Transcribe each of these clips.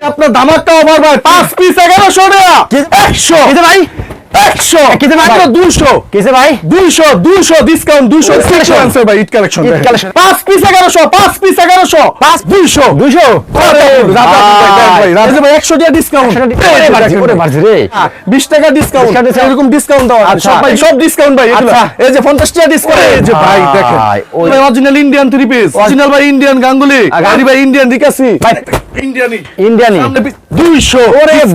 আপনার ধামাকা অফার ভাই 5 পিস 1100 টাকা 100 কিসে ভাই 100 কিসে ভাই 200 কিসে ভাই 200 ডিসকাউন্ট 200 সিকোয়েন্সের ভাই ঈদ কালেকশন 5 পিস 1100 5 পিস 1100 200 আরে রাজা ভাই রাজা ভাই 100 টাকা ডিসকাউন্ট ওরে বাজি রে 20 টাকা ডিসকাউন্ট এরকম ডিসকাউন্ট দাও সব ভাই সব ডিসকাউন্ট ভাই এগুলো এই যে 50 টাকা ডিসকাউন্ট এই যে ভাই দেখেন ভাই অরিজিনাল ইন্ডিয়ান 3 পিস অরিজিনাল ভাই ইন্ডিয়ান গাঙ্গুলি আরে ভাই ইন্ডিয়ান রিকাসি ভাই ইন্ডিয়ানি 200 ওরে ভাই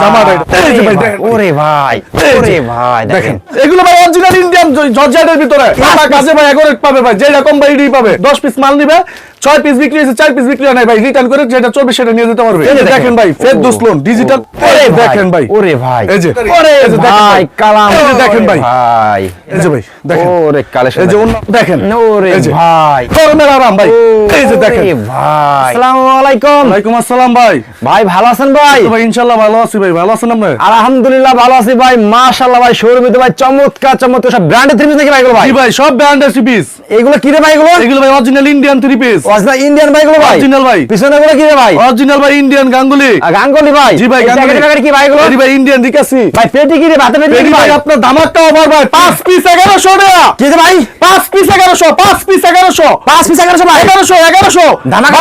জামা ভাই এই যে ভাই ওরে ভাই দেখেন এগুলো ভাই অরিজিনাল ইন্ডিয়ান জর্জেটের ভিতরে টাকা কাজে ভাই এগোরেট পাবে ভাই যে রকম ভাই ডি পাবে 10 পিস মাল নিবে 6 পিস বিক্রি হয়েছে 4 পিস বিক্রি হয় নাই ভাই রিটার্ন করে যেটা চলবে সেটা নিয়ে যেতে পারবে এই যে দেখেন ভাই ফেরদৌস লোন ডিজিটাল ওরে দেখেন ভাই ওরে ভাই এই যে ওরে ভাই কালাম এই যে দেখেন ভাই এই যে ভাই দেখেন ওরে কালেকশন এই যে দেখেন ওরে ভাই গরমের আরাম ভাই এই যে দেখেন ভাই আসসালামু আলাইকুম ওয়ালাইকুম আসসালাম ভাই ভাই ভালো আছেন ভাই ভাই ইনশাআল্লাহ ভালো আছি ভাই ভালো আছেন আপনি আলহামদুলিল্লাহ ভালো আছি ভাই মাশাআল্লাহ ভাই শোরুমে তো ভাই চমৎকার সব ব্র্যান্ডের থ্রি পিস নাকি ভাই এগুলো ভাই জি ভাই সব ব্র্যান্ডের থ্রি পিস এগুলো কি রে ভাই এগুলো ভাই original Indian three piece original Indian ভাই এগুলো ভাই অরিজিনাল ভাই পিছনে এগুলো কি রে ভাই অরিজিনাল ভাই ইন্ডিয়ান গাঙ্গুলি গাঙ্গুলি ভাই জি ভাই গাঙ্গুলি কি ভাই এগুলো ভাই ইন্ডিয়ান রিকাসি ভাই পেটি কি রে ভাতে পেটি কি ভাই ভাই আপনার ধামাকা অফার ভাই 5 পিস 1100 টাকা কি রে ভাই 5 পিস 1100 5 পিস 1100 5 পিস 1100 ভাই 1100 ধামাকা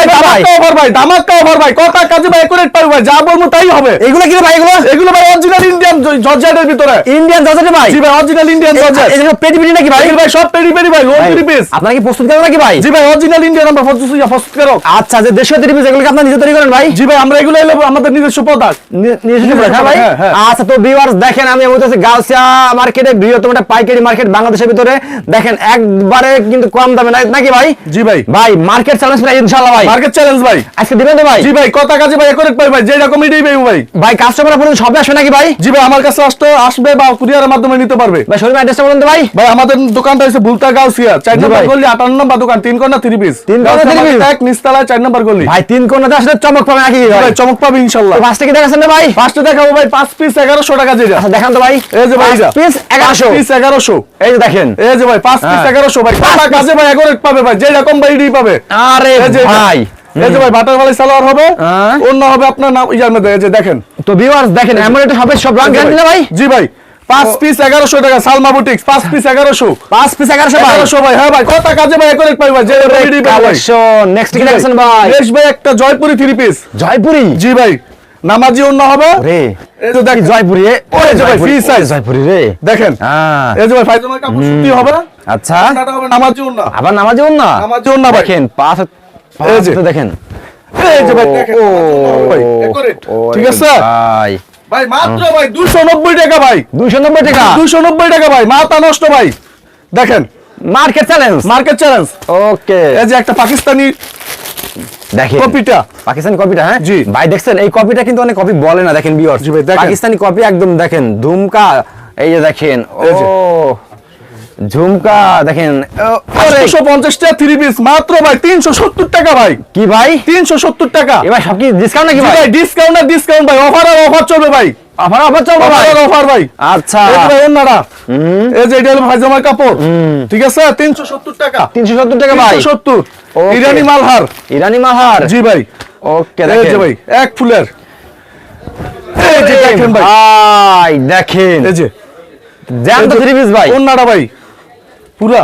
অফার ভাই ধামাকা অফার ভাই কত কাজে ভাই একুরেট পাবে ভাই যা বলবো তাই হবে এগুলো কি রে ভাই এগুলো ভাই অরিজিনাল ইন্ডিয়ান জর্জেটের ভিতরে ইন্ডিয়ান জর্জেট ভাই জি ভাই অরিজিনাল ইন্ডিয়ান জর্জেট এগুলো পেটি পেটি নাকি ভাই ভাই সব পেরি পেরি ভাই লোন থ্রি পিস আপনারা কি প্রস্তুত করেন নাকি ভাই জি ভাই অরিজিনাল ইন্ডিয়ান আমরা প্রস্তুত করো আচ্ছা যে দেশীয় থ্রি পিস এগুলো কি আপনারা নিজে তৈরি করেন ভাই জি ভাই আমরা এগুলো এলো আমাদের নিজস্ব প্রোডাক্ট নিজস্ব প্রোডাক্ট হ্যাঁ ভাই আচ্ছা তো ভিউয়ার্স দেখেন আমি বলতেছি গাউসিয়া মার্কেটে বৃহত্তম একটা পাইকারি মার্কেট বাংলাদেশের ভিতরে দেখেন একবারে কিন্তু কম দামে নাকি ভাই জি ভাই ভাই মার্কেট চ্যালেঞ্জ প্রাইস ইনশাআল্লাহ ভাই মার্কেট চ্যালেঞ্জ ভাই আজকে দিবেন তো ভাই জি ভাই কত কাজে ভাই একুরেট পাবে ভাই যে রকমই দিই ভাই ভাই কাস্টমার আপনাদের সবে আসবে নাকি ভাই জি ভাই আমার কাছে আসবে বা কুরিয়ারের মাধ্যমে নিতে পারবে ভাই শোরুম অ্যাড্রেসটা বলুন তো ভাই ভাই আমাদের দোকানটা হচ্ছে বুলতা গাউসিয়া 4 নম্বর গলি 58 নম্বর দোকান 3 কোণা 3 পিস 3 কোণা 3 পিস এক নিস্তালা 4 নম্বর গলি ভাই 3 কোণাতে আসলে চমক পাবে নাকি ভাই চমক পাবে ইনশাআল্লাহ ফার্স্টে কি দেখাছেন না ভাই ফার্স্টে দেখাবো ভাই 5 পিস 1100 টাকা যেটা আচ্ছা দেখান তো ভাই এই যে ভাই 5 পিস 1100 পিস 1100 এই যে দেখেন এই যে ভাই 5 পিস 1100 ভাই কত কাজে ভাই একুরেট পাবে ভাই যে রকম ভাই ডি পাবে আরে ভাই এই যে ভাই বাটারফ্লাই সালোয়ার হবে অন্য হবে আপনার নাম ইয়ার মধ্যে এই যে দেখেন তো ভিউয়ার্স দেখেন এমন হবে সব রং গ্যারান্টি না ভাই জি ভাই 5 পিস 1100 টাকা সালমা বুটিক্স 5 পিস 1100 5 পিস 1100 ভাই হ্যাঁ ভাই কত কাজে ভাই একুরেট পাবে ভাই যে রেডি কালেকশন নেক্সট কি দেখছেন ভাই নেক্সট ভাই একটা জয়পুরি 3 পিস জয়পুরি জি ভাই নামাজি অন্য হবে রে এই যে দেখেন জয়পুরি ওরে যে ভাই ফ্রি সাইজ জয়পুরি রে দেখেন হ্যাঁ এই যে ভাই ফাইজামার কাপড় সুতি হবে আচ্ছা এটা হবে নামাজি অন্য আবার নামাজি অন্য নামাজি অন্য ভাই দেখেন পাঁচ তো দেখেন এই যে ভাই দেখেন ভাই একুরেট ঠিক আছে ভাই ভাই মাত্র ভাই 290 টাকা ভাই 290 টাকা 290 টাকা ভাই মাথা নষ্ট ভাই দেখেন মার্কেট চ্যালেঞ্জ ওকে এই যে একটা পাকিস্তানি দেখেন কপিটা পাকিস্তানি কপিটা হ্যাঁ জি ভাই দেখছেন এই কপিটা কিন্তু অনেক কপি বলে না দেখেন ভিউয়ার্স পাকিস্তানি কপি একদম দেখেন ঝুমকা এই যে দেখেন ও ঝুমকা দেখেন 850 টাকা 3 পিস মাত্র ভাই 370 টাকা ভাই কি ভাই 370 টাকা এবার সব কি ডিসকাউন্ট নাকি ভাই ডিসকাউন্ট ভাই অফার চলবে ভাই অফার চলবে ভাই অফার ভাই আচ্ছা এই ভাই ওন্নাটা এই যে এটা হলো পায়জামার কাপড় ঠিক আছে 370 টাকা 370 টাকা ভাই 370 ইরানি মালহার জি ভাই ওকে দেখেন এই যে ভাই এক ফুলের এই যে দেখেন ভাই দেখেন এই যে জান তো 3 পিস ভাই ওন্নাটা ভাই পুরা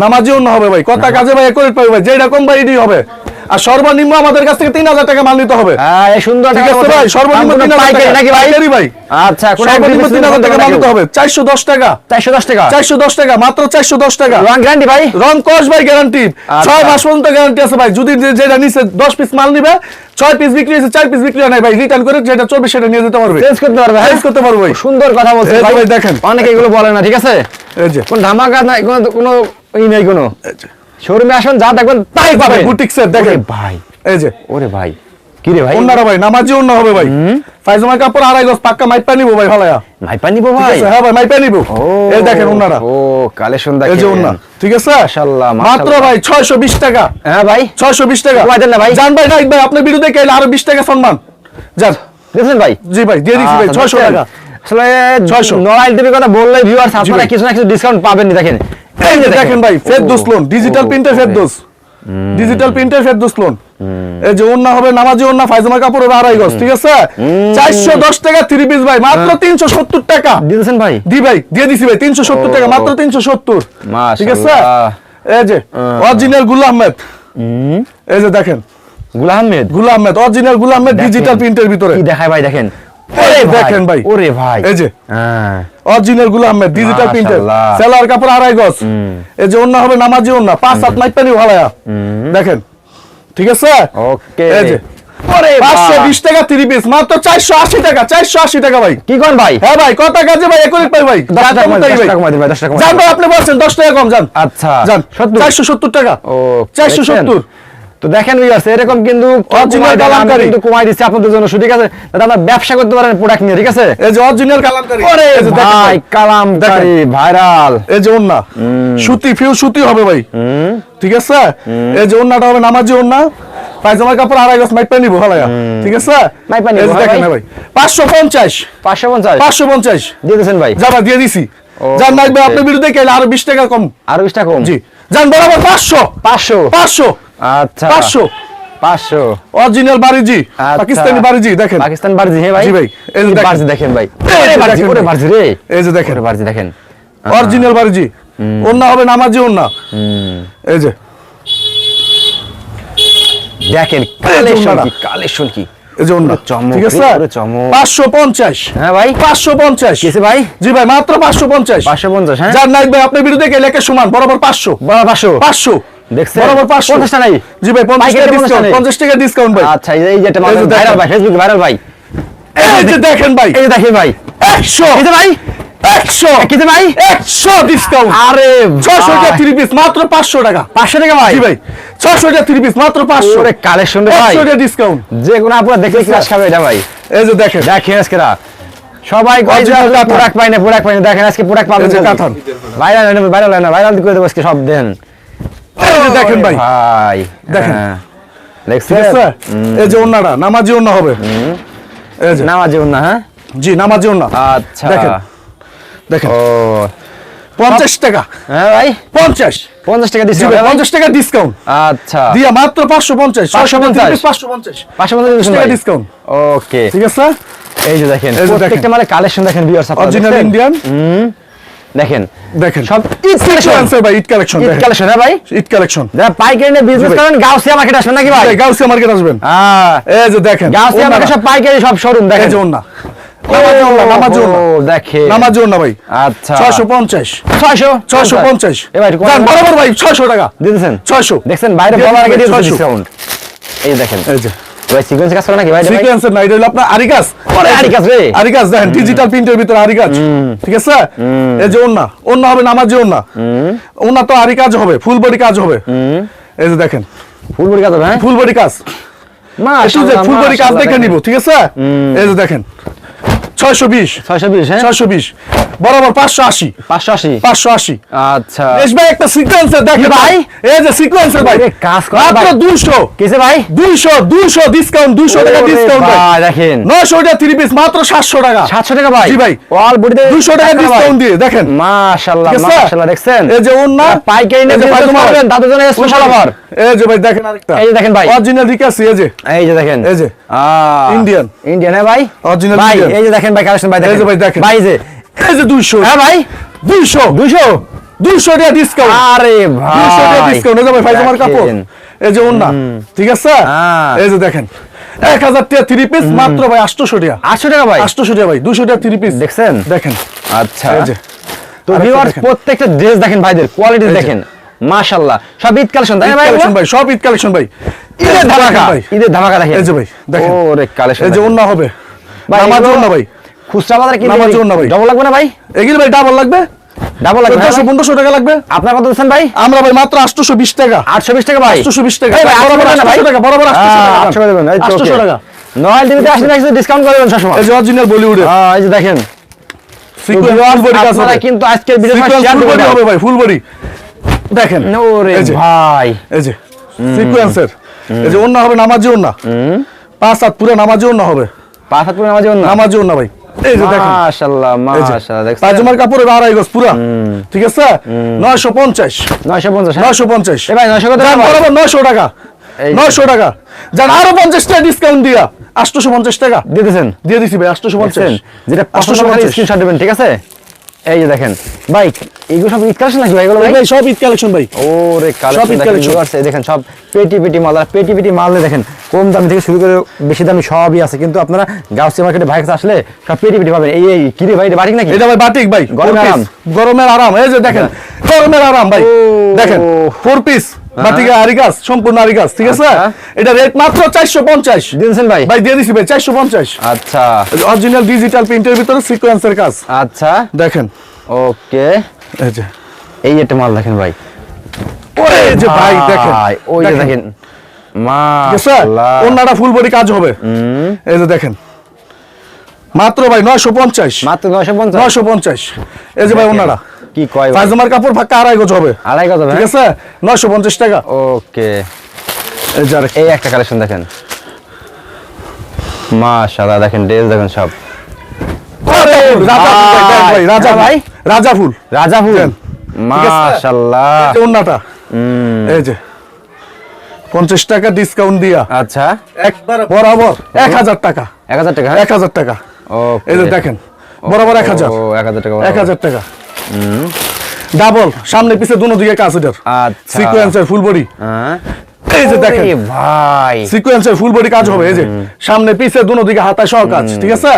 নামাজি অন্য হবে ভাই কত কাজে ভাই একুরেট পাবে ভাই যে রকম ভাই এডি হবে আর সর্বনিম্ন আমাদের কাছ থেকে 3000 টাকা মাল নিতে হবে হ্যাঁ এই সুন্দর ঠিক আছে ভাই সর্বনিম্ন 3000 টাকা নাকি ভাই ভাই আচ্ছা সর্বনিম্ন 3000 টাকা মাল নিতে হবে 410 টাকা 410 টাকা মাত্র 410 টাকা রং গ্যারান্টি ভাই রং কস ভাই গ্যারান্টি 6 মাস পর্যন্ত গ্যারান্টি আছে ভাই যদি যেটা নিছে 10 পিস মাল নিবে 6 পিস বিক্রি হয়েছে 4 পিস বিক্রি হয় নাই ভাই রিটার্ন করে যেটা চলবে সেটা নিয়ে যেতে পারবে চেঞ্জ করতে পারবে চেঞ্জ করতে পারবে ভাই সুন্দর কথা বলছেন ভাই দেখেন অনেকে এগুলো বলে না ঠিক আছে এই যে কোন ধামাকা নাই কোনো নেই কোনো শোরুমে আসুন যা দেখবেন তাই পাবেন বুটিক্সের দেখেন ভাই এই যে ওরে ভাই কি রে ভাই ওন্নারা ভাই নামাজি অন্য হবে ভাই পায়জামার কাপড় 2.5 গজ পাক্কা মাইপা নিবো ভাই ভালায়া মাইপা নিবো ভাই হ্যাঁ ভাই মাইপা নিবো এই দেখেন ওন্নারা ও কালেকশন দেখেন এই যে ওন্না ঠিক আছে মাশাআল্লাহ মাত্র ভাই 620 টাকা হ্যাঁ ভাই 620 টাকা কমাই দেন না ভাই জান ভাই না ভাই আপনি ভিডিও দেখে আরো 20 টাকা সম্মান জান দেখেন ভাই জি ভাই দিয়ে দিছি ভাই 600 টাকা আসলে 600 নরাইল টিভি কথা বললে ভিউয়ার্স আপনারা কিছু না কিছু ডিসকাউন্ট পাবেন দেখেন এই যে দেখেন ভাই Ferdous loan digital printer Ferdous digital প্রিন্টের ফেরদৌস লোন। এই যে ওন্না হবে নামাজি ওন্না, পায়জামা কাপড় হবে 2.5 গজ, ঠিক আছে? 410 টাকা 3 পিস ভাই, মাত্র 370 টাকা দিয়েছেন ভাই। দি ভাই, দিয়ে দিছি ভাই 370 টাকা, মাত্র 370, ঠিক আছে? এই যে অরিজিনাল গুল আহমেদ, এই যে দেখেন গুল আহমেদ অরিজিনাল গুল আহমেদ ডিজিটাল প্রিন্টের ভিতরে কি দেখায় ভাই, দেখেন দেখেন ভাই, ওরে ভাই, এই যে হ্যাঁ অরিজিনাল গুল আহমেদ ডিজিটাল প্রিন্টের, মাশাআল্লাহ। সেলার কাপড় 2.5 গজ। এই যে ওন্না হবে নামাজি ওন্না, 5-7 মাইক পানি ভালায়া, দেখেন, ঠিক আছে? ওকে, এই যে ওরে 520 টাকা 3 পিস, মাত্র 480 টাকা, 480 টাকা ভাই। কি কোন ভাই? হ্যাঁ ভাই, কত টাকা যে ভাই একুরেট পাই ভাই, 10 টাকা কমাই দিন ভাই, 10 টাকা কমাই জান দিন। ভাই, আপনি বলছেন 10 টাকা কম, জান আচ্ছা জান 70, 470 টাকা, ও 470। তো দেখেন ভিউয়ার্স, এরকম কিন্তু Original কালামকারী। কিন্তু কমাই দিচ্ছি আপনাদের জন্য, ঠিক আছে? যাতে আপনারা ব্যবসা করতে পারেন প্রোডাক্ট নিয়ে, ঠিক আছে? এই যে অরিজিনাল কালামকারী, ওরে এই যে দেখেন ভাই, কালামকারী ভাইরাল, এই যে ওন্না সুতি, ফিউ সুতি হবে ভাই, ঠিক আছে? এই যে ওন্নাটা হবে নামাজি ওন্না, পায়জামা কাপড় 2.5 গজ, মাইক পানি ভালায়া, ঠিক আছে? মাইক পানি এই যে ভালো দেখেন ভাই। ভাই 550, 550 550 দিয়ে দিয়েছেন ভাই। যাবা দিয়ে দিছি। জান নাইক ভাই, আপনি বিরুদ্ধে কেলে আরো 20 টাকা কম, আরো 20 টাকা কম, জি জান বরাবর 500, 500 আচ্ছা 500 500 অরিজিনাল বারিজি, আচ্ছা। পাকিস্তানি বারিজি, দেখেন পাকিস্তান বারজি, হ্যাঁ ভাই, জি ভাই, এই যে এই দেখেন। বারজি দেখেন ভাই, এই যে ওরে বারজি, দেখেন ওরে ভাই। বারজি রে, এই যে দেখেন ওরে বারজি দেখেন, অরিজিনাল বারিজি, ওন্না হবে নামাজি ওন্না, এই যে দেখেন কালেকশন কি, এই যে ওন্না, চমক, ঠিক আছে? ওরে চমক। 550, হ্যাঁ ভাই, 550 কিসে ভাই? জি ভাই, মাত্র 550। 550, হ্যাঁ যার নাইক ভাই, আপনি বিরুদ্ধে কেলে একে সমান বরাবর 500, বড় 500 500 দেখছেন, বরাবর 500, 50 টা নাই, জি ভাই 50 টাকা পাইকারি 50 ডিসকাউন্ট, নেই। 50 টাকা ডিসকাউন্ট ভাই। আচ্ছা এই যে এটা এই যে দেখেন। ভাইরাল ভাই, ফেসবুকে ভাইরাল ভাই, এই যে দেখেন ভাই, এই যে দেখেন ভাই, 100 কিসে ভাই, 100 কিসে ভাই, 100 ডিসকাউন্ট, আরে 600 টাকা 3 পিস, মাত্র 500 টাকা, 500 টাকা ভাই, জি ভাই 600 টাকা 3 পিস, মাত্র 500, ওরে কালেকশন রে ভাই, 100 টাকা ডিসকাউন্ট। যে কোনো আপনারা দেখলে ক্লাস খাবে এটা ভাই, এই যে দেখেন, দেখেন আজকেরা সবাই Original কাঁথা। প্রোডাক্ট পাই না, দেখেন আজকে প্রোডাক্ট পাবেন, এই যে কাঁথা। ভাইরাল করে দেবো আজকে সব দেন, এই যে দেখেন ভাই, ভাই দেখেন। হ্যাঁ। ঠিক দেখছেন আছে? এই যে ওন্নাটা নামাজি ওন্না হবে, এই যে নামাজ জীবন না, হ্যাঁ জি নামাজি ওন্না, আচ্ছা দেখেন দেখেন ও 50 টাকা, হ্যাঁ ভাই 50 50 টাকা জি দিচ্ছি ভাই 50 টাকা ডিসকাউন্ট আচ্ছা দিয়া মাত্র 550, 550 550 550 টাকা ডিসকাউন্ট, ওকে ঠিক আছে? এই যে দেখেন এই যে প্রত্যেকটা মানে কালেকশন দেখেন ভিউয়ার্স, আপনারা অরিজিনাল দেখছেন? ইন্ডিয়ান, দেখেন দেখেন সব ঈদ কালেকশন, আনসার ভাই, ঈদ কালেকশন, ঈদ কালেকশন, হ্যাঁ ভাই, ঈদ কালেকশন, যারা পাইকারি নিয়ে বিজনেস জি ভাই। করেন গাউসিয়া মার্কেট আসবেন নাকি ভাই, গাউসিয়া মার্কেট আসবেন, হ্যাঁ এই যে দেখেন গাউসিয়া মার্কেট সব পাইকারি সব শোরুম এই দেখেন, যে ওন্না নামাজি ওন্না, নামাজি ওন্না, দেখেন নামাজি ওন্না ভাই আচ্ছা 650, 650 এ এবার জান বরাবর ভাই 600 টাকা, দিতেছেন 600 দেখছেন বাইরে দিয়ে বলার আগে দিবেন, দিয়ে 600 ডিসকাউন্ট, এই দেখেন এই যে ভাই সিকোয়েন্স কাজ করে নাকি ভাই, সিকোয়েন্সের না, এটা হলো আপনার আরিকাস, ওরে আরিকাস রে, আরিকাস দেখেন ডিজিটাল প্রিন্টের ভিতরে আরিকাস, ঠিক আছে? এই যে ওন্না, ওন্না হবে নামাজি ওন্না, ওন্না তো আরি কাজ হবে, ফুল বডি কাজ হবে, এই যে দেখেন ফুল বডি কাজ হবে, হ্যাঁ ফুল বডি কাজ, একটু যে ফুল বডি কাজ দেখে নিব, ঠিক আছে? এই যে দেখেন 620, 620, হ্যাঁ 620 বরাবর 580, 580 580 আচ্ছা দেশ ভাই একটা সিকোয়েন্সার দেখেন ভাই? ভাই, এই যে সিকোয়েন্সার ভাই এ কাজ করা মাত্র ভাই। 200, কিসে ভাই 200 ডিসকাউন্ট, 200 টাকা ওরে ডিসকাউন্ট ভাই, ভাই, দেখেন 900 টাকা 3 পিস, মাত্র 700 টাকা, 700 টাকা ভাই, জি ভাই। অল বডিতে 200 টাকা ডিসকাউন্ট দিয়ে দেখেন, মাশাআল্লাহ ঠিক আছে? মাশাআল্লাহ দেখছেন, এই যে ওন্না পাইকারি নিয়ে এই যে বিজনেস পায়জামা করবেন তাদের জন্য স্পেশাল অফার, এই যে ভাই দেখেন আরেকটা, এই যে দেখেন ভাই, অরিজিনাল রিকাসি, এই যে এই যে দেখেন এই যে ইন্ডিয়ান, ইন্ডিয়ান, হ্যাঁ ভাই অরিজিনাল ভাই, ইন্ডিয়ান, এই যে দেখেন ভাই কালেকশন ভাই, এই যে ভাই দেখেন। ভাই যে এই যে 200, হ্যাঁ ভাই 200 200 টাকা ডিসকাউন্ট, আরে 200 টাকা ভাই ডিসকাউন্ট, এই যে ভাই পায়জামার কাপড়, দেখেন। এই যে ওন্না, ঠিক আছে? হ্যাঁ। এই যে দেখেন 1000 টাকা 3 পিস, মাত্র ভাই 800 টাকা, 800 টাকা ভাই 800 টাকা ভাই, 200 টাকা 3 পিস দেখছেন, দেখেন, আচ্ছা এই যে তো আরেকটা ভিউয়ার্স দেখেন। প্রত্যেকটা ড্রেস দেখেন ভাইদের কোয়ালিটি এই যে। দেখেন মাশাআল্লাহ, সব ঈদ কালেকশন তাই না ঈদ ভাই, কালেকশন ভাই, সব ঈদ কালেকশন ভাই, ঈদের ধামাকা, ভাই, ঈদের ধামাকা দেখেন, এই যে ভাই দেখেন, ওরে কালেকশন, এই যে ওন্না হবে ভাই, নামাজ এগুলো- ওন্না ভাই, খুচরা বাজারে কি নামার জন্য ভাই। ডবল লাগবে না ভাই, এগুলো ভাই ডাবল লাগবে, ডাবল লাগবে, 1500 টাকা লাগবে, আপনার কত দিচ্ছেন ভাই, আমরা ভাই মাত্র 820 টাকা, 820 টাকা ভাই, 820 টাকা, এই ভাই, বরাবর 800 800 টাকা, বরাবর 800 টাকা, 800 করে দেবেন, এই তো 800 okay। টাকা, নয় টিভিতে আসলে একটু ডিসকাউন্ট করে দেবেন সবসময়, এই যে অরিজিনাল বলিউডের এই যে দেখেন সিকোয়েন্স ফুল বডি কাজ আপনারা হবে, কিন্তু আজকের video sequence share full body করবেন, হবে ভাই, ফুল বডি দেখেন, ওরে এই যে ভাই এই যে সিকোয়েন্সের, এই যে ওন্না হবে নামাজি ওন্না, 5 হাত পুরো নামাজি ওন্না হবে, 5 হাত পুরো নামাজ না, নামাজি ওন্না ভাই, এই যে দেখেন মাশাআল্লাহ মাশাআল্লাহ দেখছেন পায়জামার কাপড় এবার 2.5 গজ পুরো ঠিক আছে 950 950 ভাই 900 কত জান বরাবর 900 টাকা 900 টাকা জান আরো 50 টাকা ডিসকাউন্ট দিয়া 850 টাকা দিয়ে দিছি ভাই 850 যেটা 500 স্ক্রিনশট দিবেন ঠিক আছে এই যে দেখেন ভাই এগুলো সব ঈদ কালেকশন নাকি ভাই এগুলো ভাই সব ঈদ কালেকশন ভাই ওরে কালেকশন আছে দেখেন সব পেটি মাল আর পেটি মাল দেখেন কম দাম থেকে শুরু করে বেশি দামি সবই আছে কিন্তু আপনারা গাউসিয়া মার্কেটে ভাই কাছে আসলে সব পেটি পাবেন এই কি রে ভাই এটা বাটিক নাকি এটা ভাই বাটিক ভাই গরমের আরাম এই যে দেখেন গরমের আরাম ভাই দেখেন 4 পিস বাটিক আরিগাস সম্পূর্ণ আরিগাস ঠিক আছে এটা রেট মাত্র 450 দিয়েছেন ভাই দিয়ে দিছি ভাই 450 আচ্ছা অরিজিনাল ডিজিটাল প্রিন্টের ভিতরে সিকোয়েন্সের কাজ আচ্ছা দেখেন ওকে এই যে এই একটা মাল দেখেন ভাই ওরে যে ভাই দেখেন ওই যে দেখেন মাশাআল্লাহ ওন্নাটা ফুল বডি কাজ হবে এই যে দেখেন মাত্র ভাই 950 মাত্র 950 এই যে ভাই ওন্নাটা কি কয় ভাই পায়জামার কাপড় ফাঁকা 2.5 গজ হবে 2.5 গজ হবে ঠিক আছে 950 টাকা ওকে এই যে এই একটা কালেকশন দেখেন মাশাআল্লাহ দেখেন ড্রেস দেখেন সব রাজা ফুল মাশাআল্লাহ এই ওন্নাটা এই যে 50 টাকা ডিসকাউন্ট দিয়া আচ্ছা একবার বরাবর 1000 টাকা 1000 টাকা 1000 টাকা ওকে এই যে দেখেন বরাবর 1000 ও 1000 টাকা 1000 টাকা ডাবল সামনে পিছে দুনো দিকে কাজ এটার আচ্ছা সিকোয়েন্সের ফুল বডি হ্যাঁ এই যে দেখেন ভাই সিকোয়েন্সের ফুল বডি কাজ হবে এই যে সামনে পিছে দুনো দিকে হাতায় সহ কাজ ঠিক আছে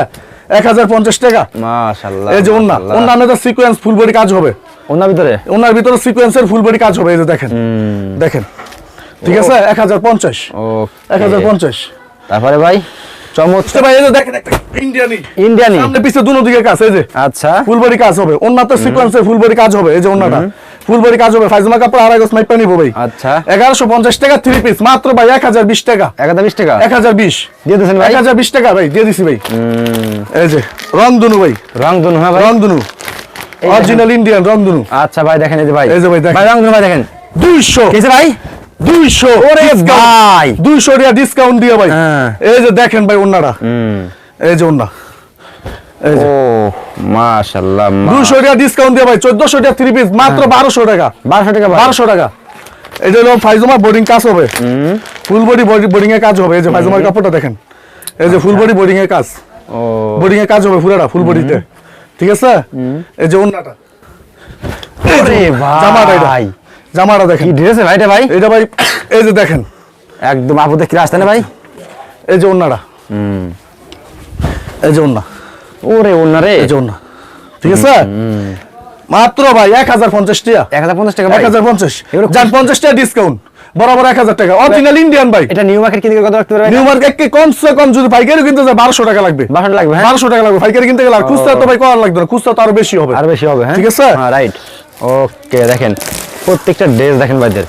1050 টাকা মাশাআল্লাহ এই যে ওন্নাতে সিকোয়েন্স ফুল বডি কাজ হবে ওন্নার ভিতরে সিকোয়েন্সের ফুল বডি কাজ হবে এই যে দেখেন দেখেন ঠিক আছে 1050 ওকে 1050 তারপরে ভাই চমৎকার ভাই এই যে দেখেন ইন্ডিয়ানি সামনে পিছে দুনো দিকে কাজ এই যে আচ্ছা ফুল বডি কাজ হবে ওন্নাতে সিকোয়েন্সের ফুল বডি কাজ হবে এই যে ওন্নাটা ফুল বডি কাজ হবে পায়জামা কাপড় 2.5 গজ মাইপা নিব ভাই আচ্ছা 1150 টাকা 3 পিস মাত্র ভাই 1020 টাকা 1020 টাকা 1020 দিয়ে দিছেন ভাই 1020 টাকা ভাই দিয়ে দিছি ভাই এই যে রংধনু ভাই রংধনু হ্যাঁ ভাই রংধনু অরিজিনাল ইন্ডিয়ান রংধনু আচ্ছা ভাই দেখেন এই যে ভাই দেখেন ভাই রংধনু ভাই দেখেন 200 কিছে ভাই 200 ওরে ভাই 200 টাকা ডিসকাউন্ট দিয়ে ভাই এই যে দেখেন ভাই ওন্নাটা এই যে ওন্না এই যে ও মাশাআল্লাহ 200 টাকা ডিসকাউন্ট দিয়ে ভাই 1400 টাকা 3 পিস মাত্র 1200 টাকা 1200 টাকা ভাই 1200 টাকা এটা হলো পায়জামা বোর্ডিং কাজ হবে ফুল বডি বোর্ডিং এর কাজ হবে এই যে পায়জামার কাপড়টা দেখেন এই যে ফুল বডি বোর্ডিং এর কাজ ও বোর্ডিং এর কাজ হবে পুরোটা ফুল বডিতে ঠিক আছে এই যে ওন্নাটা ওরে ভাই জামাটা দেখেন কি ড্রেস ভাই এটা ভাই এই যে দেখেন একদম আপুতে কি আসছে না ভাই এই যে ওন্নাটা এই যে ওন্না ওরে ওন্না রে এই যে ওন্না ঠিক আছে মাত্র ভাই 1050 টাকা 1050 টাকা ভাই 1050 জান 50 টাকা ডিসকাউন্ট বরাবর 1000 টাকা অরিজিনাল ইন্ডিয়ান ভাই এটা নিউ মার্কেট কিনতে কত রাখতে পারবে নিউ মার্কেট কে কমসে কম যদি পাইকারি কিনতে যায় 1200 টাকা লাগবে 1200 লাগবে হ্যাঁ 1200 টাকা লাগবে পাইকারি কিনতে গেলে আর খুচরা তো ভাই করা লাগবে না খুচরা তো আরো বেশি হবে হ্যাঁ ঠিক আছে হ্যাঁ রাইট ওকে দেখেন প্রত্যেকটা ড্রেস দেখেন ভাইদের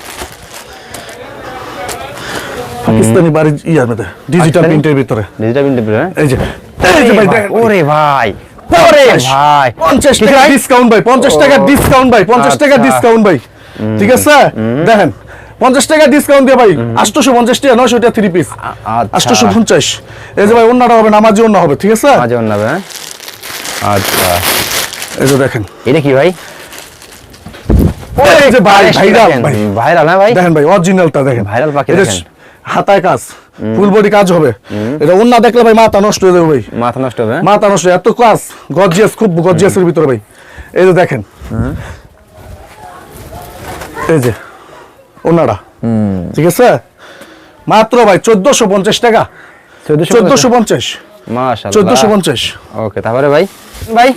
পাকিস্তানি বাড়ি ইয়ার মধ্যে ডিজিটাল প্রিন্টের ভিতরে এই যে ভাই ওরে ভাই ওরে ভাই 50 টাকা ডিসকাউন্ট ভাই 50 টাকা ডিসকাউন্ট ভাই 50 টাকা ডিসকাউন্ট ভাই ঠিক আছে দেখেন 50 টাকা ডিসকাউন্ট দিয়ে ভাই 850 টাকা 900 টাকা 3 পিস 850 এই যে ভাই ওন্নাটা হবে নামাজি ওন্না হবে ঠিক আছে নামাজি ওন্না হবে আচ্ছা এই যে দেখেন এটা কি ভাই এই যে ভাই ভাইরাল না ভাই দেখেন ভাই অরিজিনালটা দেখেন ভাইরাল পাখি দেখেন হাতায় কাজ ফুল বডি কাজ হবে এটা ওন্না দেখলে ভাই মাথা নষ্ট হয়ে যাবে ভাই মাথা নষ্ট হবে মাথা নষ্ট এত কাজ গর্জিয়াস খুব গর্জিয়াসের ভিতরে ভাই এই যে দেখেন এই যে ওন্নাটা ঠিক আছে মাত্র ভাই 1450 টাকা 1450 মাশাআল্লাহ 1450 ওকে তারপরে ভাই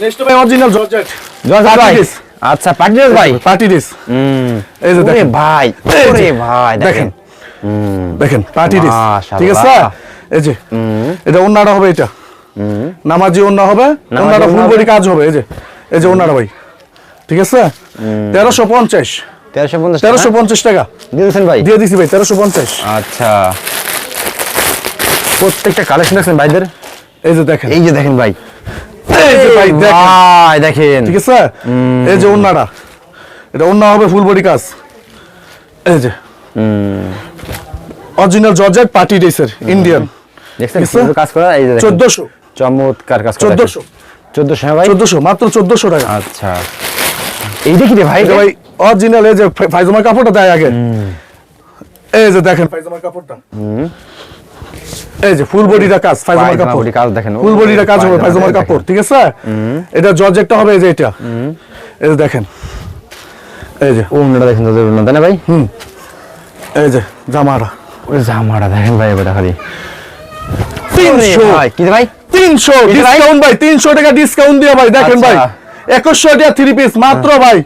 নেক্সট ভাই অরিজিনাল জর্জেট ভাই আচ্ছা পার্টি ড্রেস ভাই পার্টি ড্রেস এই যে দেখেন ভাই ওরে ভাই দেখেন দেখেন পার্টি ড্রেস ঠিক আছে এই যে এটা ওন্নাটা হবে এটা নামাজি ওন্না হবে ওন্নাটা ফুল বডি কাজ হবে এই যে ওন্নাটা ভাই ঠিক আছে 1350 টাকা দিয়েছেন ভাই দিয়ে দিছি ভাই 1350 আচ্ছা প্রত্যেকটা কালেকশন আছে ভাইদের এই যে দেখেন ভাই এই যে ভাই দেখেন ঠিক আছে এই যে ওন্নাটা এটা ওন্না হবে ফুল বডি কাজ এই যে অরিজিনাল জর্জেট পার্টি ড্রেসের ইন্ডিয়ান দেখছেন কাজ করা এই যে 1400 চমৎকার কাজ করা। 1400 1400 হ্যাঁ ভাই, 1400 মাত্র 1400 টাকা। আচ্ছা এই দেখি রে ভাই, এটা ভাই অরিজিনাল, এই যে পায়জামার কাপড়টা দেয় আগে, এই যে দেখেন পায়জামার কাপড়টা, এই যে ফুল বডিটা কাজ, পায়জামার কাপড় বডি কাজ দেখেন, ফুল বডিটা কাজ হবে পায়জামার কাপড়, ঠিক আছে। এটা জর্জেটটা হবে এই যে এটা, এই যে দেখেন, এই যে ওমটা দেখেন তো না তাই না ভাই, এই যে জামাটা, ওই জামাটা দেখেন ভাই, ওটা খালি 300 ভাই, কি রে ভাই 300 ডিসকাউন্ট ভাই, 300 টাকা ডিসকাউন্ট দিয়ে ভাই, দেখেন ভাই 2100 টাকা 3 পিস মাত্র ভাই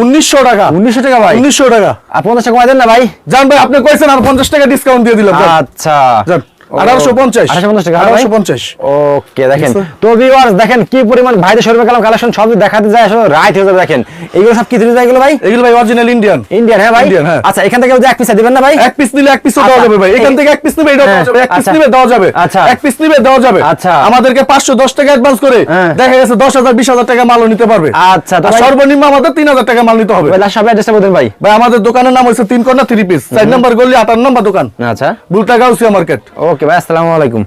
1900 টাকা, 1900 টাকা ভাই, 1900 টাকা। আর 50 টাকা কমাই দেন না ভাই। জান ভাই আপনি কইছেন আর 50 টাকা ডিসকাউন্ট দিয়ে দিলাম। আচ্ছা জান 1850 1850 টাকা, 1850। ওকে দেখেন তো ভিউয়ার্স, দেখেন কি পরিমাণ ভাইদের শোরুমে গেলাম, কালেকশন সব দেখাতে যায় আসলে রাইট হয়ে যাবে। দেখেন এগুলো সব কি দিতে যায় এগুলো ভাই, এগুলো ভাই অরিজিনাল ইন্ডিয়ান, ইন্ডিয়ান হ্যাঁ ভাই, Indian, হ্যাঁ। আচ্ছা এখান থেকে এক পিস দিবেন না ভাই, এক পিস নিলে এক পিসও দেওয়া যাবে ভাই, এখান থেকে এক পিস নিবে এটা দেওয়া যাবে, এক পিস আচ্ছা। নিবে দেওয়া যাবে, আচ্ছা। এক পিস নিবে দেওয়া যাবে। আচ্ছা। আমাদেরকে 510 টাকা অ্যাডভান্স করে হ্যাঁ। দেখা গেছে 10,000 20,000 টাকা মালও নিতে পারবে। আচ্ছা তো আর ভাই সর্বনিম্ন আমাদের 3000 টাকা মাল নিতে হবে। ভাই লাস্ট সব অ্যাড্রেসটা বলেন ভাই। ভাই আমাদের দোকানের নাম হচ্ছে 3 কর্নার 3 পিস, 4 নম্বর গলি 58 নম্বর দোকান, আচ্ছা বুলতা গাউসিয়া মার্কেট। ওকে ভাই, আসসালামু আলাইকুম।